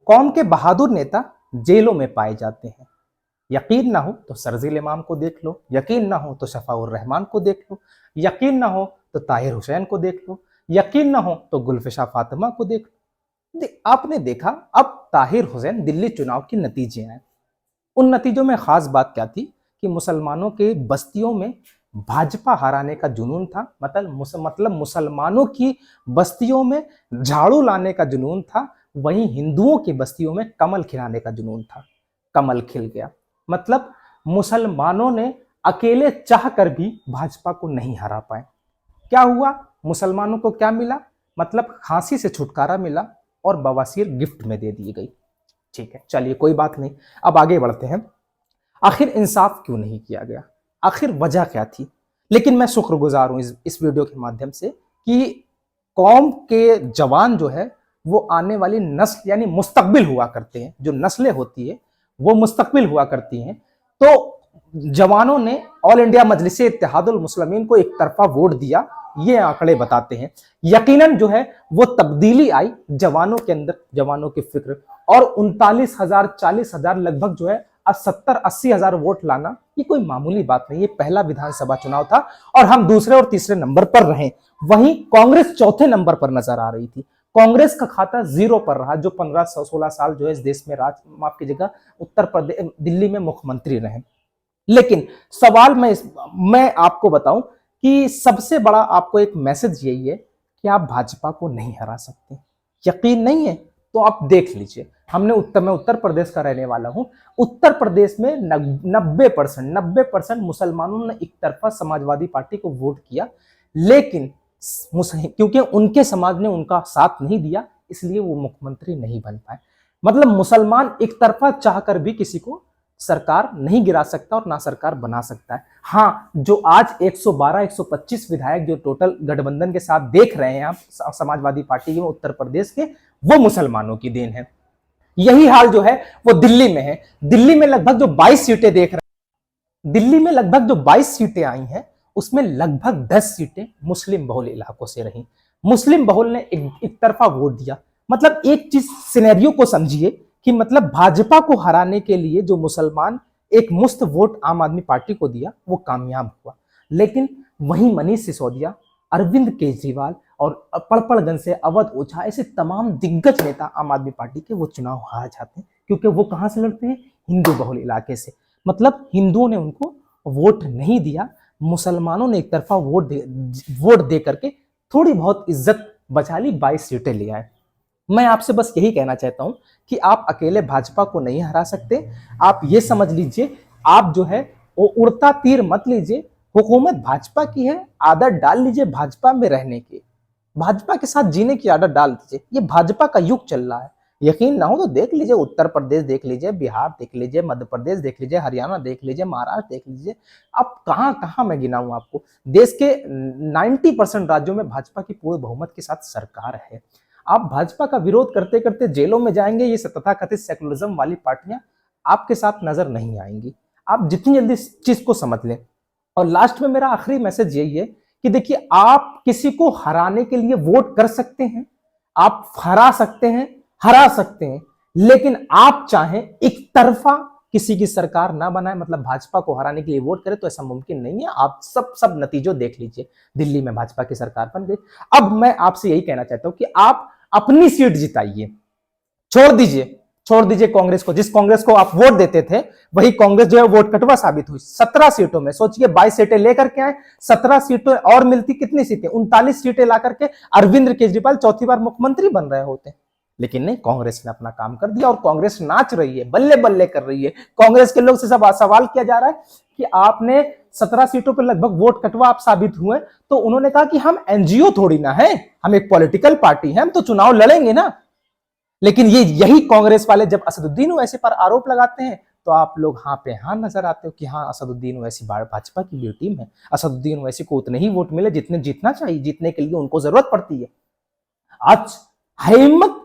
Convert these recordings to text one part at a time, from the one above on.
कौम के बहादुर नेता जेलों में पाए जाते हैं। यकीन ना हो तो शर्जील इमाम को देख लो, यकीन ना हो तो शफाउर रहमान को देख लो, यकीन ना हो तो ताहिर हुसैन को देख लो, यकीन ना हो तो गुलफिशा फातिमा को देख लो। आपने देखा अब ताहिर हुसैन दिल्ली चुनाव के नतीजे आए, उन नतीजों में खास बात क्या थी कि मुसलमानों के बस्तियों में भाजपा हराने का जुनून था। मतलब मुसलमानों की बस्तियों में झाड़ू लाने का जुनून था, वहीं हिंदुओं की बस्तियों में कमल खिलाने का जुनून था। कमल खिल गया। मतलब मुसलमानों ने अकेले चाह कर भी भाजपा को नहीं हरा पाए। क्या हुआ, मुसलमानों को क्या मिला, मतलब फांसी से छुटकारा मिला और बवासीर गिफ्ट में दे दी गई। ठीक है, चलिए कोई बात नहीं, अब आगे बढ़ते हैं। आखिर इंसाफ क्यों नहीं किया गया, आखिर वजह क्या थी। लेकिन मैं शुक्रगुजार हूं इस वीडियो के माध्यम से कि कौम के जवान जो है वो आने वाली नस्ल यानी मुस्तकबिल हुआ करते हैं, जो नस्लें होती है वो मुस्तकबिल हुआ करती हैं। तो जवानों ने ऑल इंडिया मजलिसे इत्तेहादुल मुस्लिमीन को एक तरफा वोट दिया, ये आंकड़े बताते हैं। यकीनन जो है वो तब्दीली आई जवानों के अंदर, जवानों की फिक्र, और 39,000 40,000 लगभग जो है 70-80,000 वोट लाना ये कोई मामूली बात नहीं। ये पहला विधानसभा चुनाव था और हम दूसरे और तीसरे नंबर पर रहे। वहीं कांग्रेस चौथे नंबर पर नजर आ रही थी। कांग्रेस का खाता जीरो पर रहा, जो 15-16 साल जो है इस देश में राज, माफ कीजिएगा, उत्तर प्रदेश दिल्ली में मुख्यमंत्री रहे। लेकिन सवाल मैं आपको बताऊं कि सबसे बड़ा आपको एक मैसेज यही है कि आप भाजपा को नहीं हरा सकते। यकीन नहीं है तो आप देख लीजिए। मैं उत्तर प्रदेश का रहने वाला हूं। उत्तर प्रदेश में 90% मुसलमानों ने एक तरफा समाजवादी पार्टी को वोट किया, लेकिन क्योंकि उनके समाज ने उनका साथ नहीं दिया इसलिए वो मुख्यमंत्री नहीं बन पाए। मतलब मुसलमान एक तरफा चाहकर भी किसी को सरकार नहीं गिरा सकता और ना सरकार बना सकता है। हाँ, जो आज 112-125 विधायक जो टोटल गठबंधन के साथ देख रहे हैं आप समाजवादी पार्टी के उत्तर प्रदेश के, वो मुसलमानों की देन है। यही हाल जो है वो दिल्ली में है। दिल्ली में लगभग जो 22 सीटें देख रहे हैं, दिल्ली में लगभग जो 22 सीटें आई हैं उसमें लगभग 10 सीटें मुस्लिम बहुल इलाकों से रही। मुस्लिम बहुल ने एक तरफा वोट दिया। मतलब एक चीज सिनेरियो को समझिए कि मतलब भाजपा को हराने के लिए जो मुसलमान एक मुश्त वोट आम आदमी पार्टी को दिया वो कामयाब हुआ। लेकिन वहीं मनीष सिसोदिया, अरविंद केजरीवाल और पड़पड़गंज से अवध ओझा, ऐसे तमाम दिग्गज नेता आम आदमी पार्टी के वो चुनाव हार जाते हैं, क्योंकि वो कहां से लड़ते हैं, हिंदू बहुल इलाके से। मतलब हिंदुओं ने उनको वोट नहीं दिया, मुसलमानों ने एक तरफा वोट दे करके थोड़ी बहुत इज्जत बचा ली, 22 सीटें ले आए। मैं आपसे बस यही कहना चाहता हूं कि आप अकेले भाजपा को नहीं हरा सकते। आप ये समझ लीजिए, आप जो है वो उड़ता तीर मत लीजिए। हुकूमत भाजपा की है, आदत डाल लीजिए भाजपा में रहने की, भाजपा के साथ जीने की आदत डाल दीजिए। ये भाजपा का युग चल रहा है। यकीन ना हो तो देख लीजिए, उत्तर प्रदेश देख लीजिए, बिहार देख लीजिए, मध्य प्रदेश देख लीजिए, हरियाणा देख लीजिए, महाराष्ट्र देख लीजिए। अब कहां कहां मैं गिनाऊं आपको, देश के 90% राज्यों में भाजपा की पूर्ण बहुमत के साथ सरकार है। आप भाजपा का विरोध करते करते जेलों में जाएंगे, ये तथाकथित सेकुलरिज्म वाली पार्टियां आपके साथ नजर नहीं आएंगी। आप जितनी जल्दी इस चीज को समझ लें। और लास्ट में मेरा आखिरी मैसेज यही है कि देखिए, आप किसी को हराने के लिए वोट कर सकते हैं, आप हरा सकते हैं, हरा सकते हैं, लेकिन आप चाहें एक तरफा किसी की सरकार ना बनाए, मतलब भाजपा को हराने के लिए वोट करें, तो ऐसा मुमकिन नहीं है। आप सब नतीजों देख लीजिए, दिल्ली में भाजपा की सरकार बन गई। अब मैं आपसे यही कहना चाहता हूं कि आप अपनी सीट जिताइए, छोड़ दीजिए कांग्रेस को। जिस कांग्रेस को आप वोट देते थे वही कांग्रेस जो है वोट कटवा साबित हुई। 17 सीटों में सोचिए, 22 सीटें लेकर के आए, 17 सीटें और मिलती कितनी सीटें, 39 सीटें ला करके अरविंद केजरीवाल चौथी बार मुख्यमंत्री बन रहे होते। लेकिन नहीं, कांग्रेस ने अपना काम कर दिया और कांग्रेस नाच रही है, बल्ले बल्ले कर रही है। कांग्रेस के लोग से सब सवाल किया जा रहा है कि आपने 17 सीटों पर लगभग वोट कटवा आप साबित हुए, तो उन्होंने कहा कि हम एनजीओ थोड़ी ना है, हम एक पॉलिटिकल पार्टी है, हम तो चुनाव लड़ेंगे ना। लेकिन यही कांग्रेस वाले जब असदुद्दीन ओवैसी पर आरोप लगाते हैं तो आप लोग हाँ पे हाँ नजर आते हो कि हाँ, असदुद्दीन ओवैसी भाजपा की भी टीम है, असदुद्दीन ओवैसी को उतने ही वोट मिले जितने जीतना चाहिए, जीतने के लिए उनको जरूरत पड़ती है। आज है हिम्मत,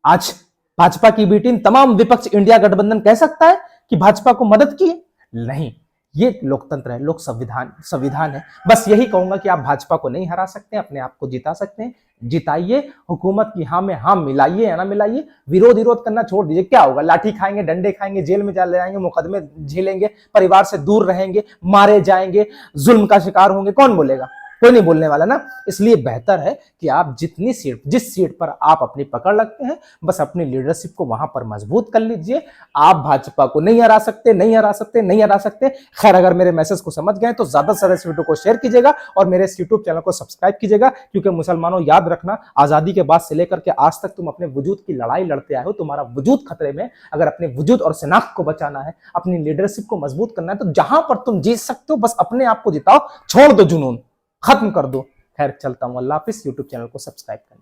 आज भाजपा की भी टीम, तमाम विपक्ष इंडिया गठबंधन कह सकता है कि भाजपा को मदद की? नहीं, ये लोकतंत्र है, लोक संविधान है। बस यही कहूंगा कि आप भाजपा को नहीं हरा सकते, अपने आप को जिता सकते हैं। जिताइए, हुकूमत की हाँ में हाँ मिलाइए या ना मिलाइए, विरोध करना छोड़ दीजिए। क्या होगा? लाठी खाएंगे, डंडे खाएंगे, जेल में जा जाएंगे, मुकदमे झेलेंगे, परिवार से दूर रहेंगे, मारे जाएंगे, जुल्म का शिकार होंगे। कौन बोलेगा? कोई नहीं बोलने वाला ना। इसलिए बेहतर है कि आप जिस सीट पर आप अपनी पकड़ लगते हैं, बस अपनी लीडरशिप को वहां पर मजबूत कर लीजिए। आप भाजपा को नहीं हरा सकते, नहीं हरा सकते, नहीं हरा सकते। खैर, अगर मेरे मैसेज को समझ गए तो ज्यादा से ज्यादा इस वीडियो को शेयर कीजिएगा और मेरे इस यूट्यूब चैनल को सब्सक्राइब कीजिएगा, क्योंकि मुसलमानों याद रखना, आजादी के बाद से लेकर के आज तक तुम अपने वजूद की लड़ाई लड़ते आए हो। तुम्हारा वजूद खतरे में। अगर अपने वजूद और शनाख्त को बचाना है, अपनी लीडरशिप को मजबूत करना है, तो जहां पर तुम जीत सकते हो बस अपने आप को जिताओ, छोड़ दो जुनून, खत्म कर दो। खैर, चलता हूं। अल्लाह हाफिज। यूट्यूब चैनल को सब्सक्राइब करें।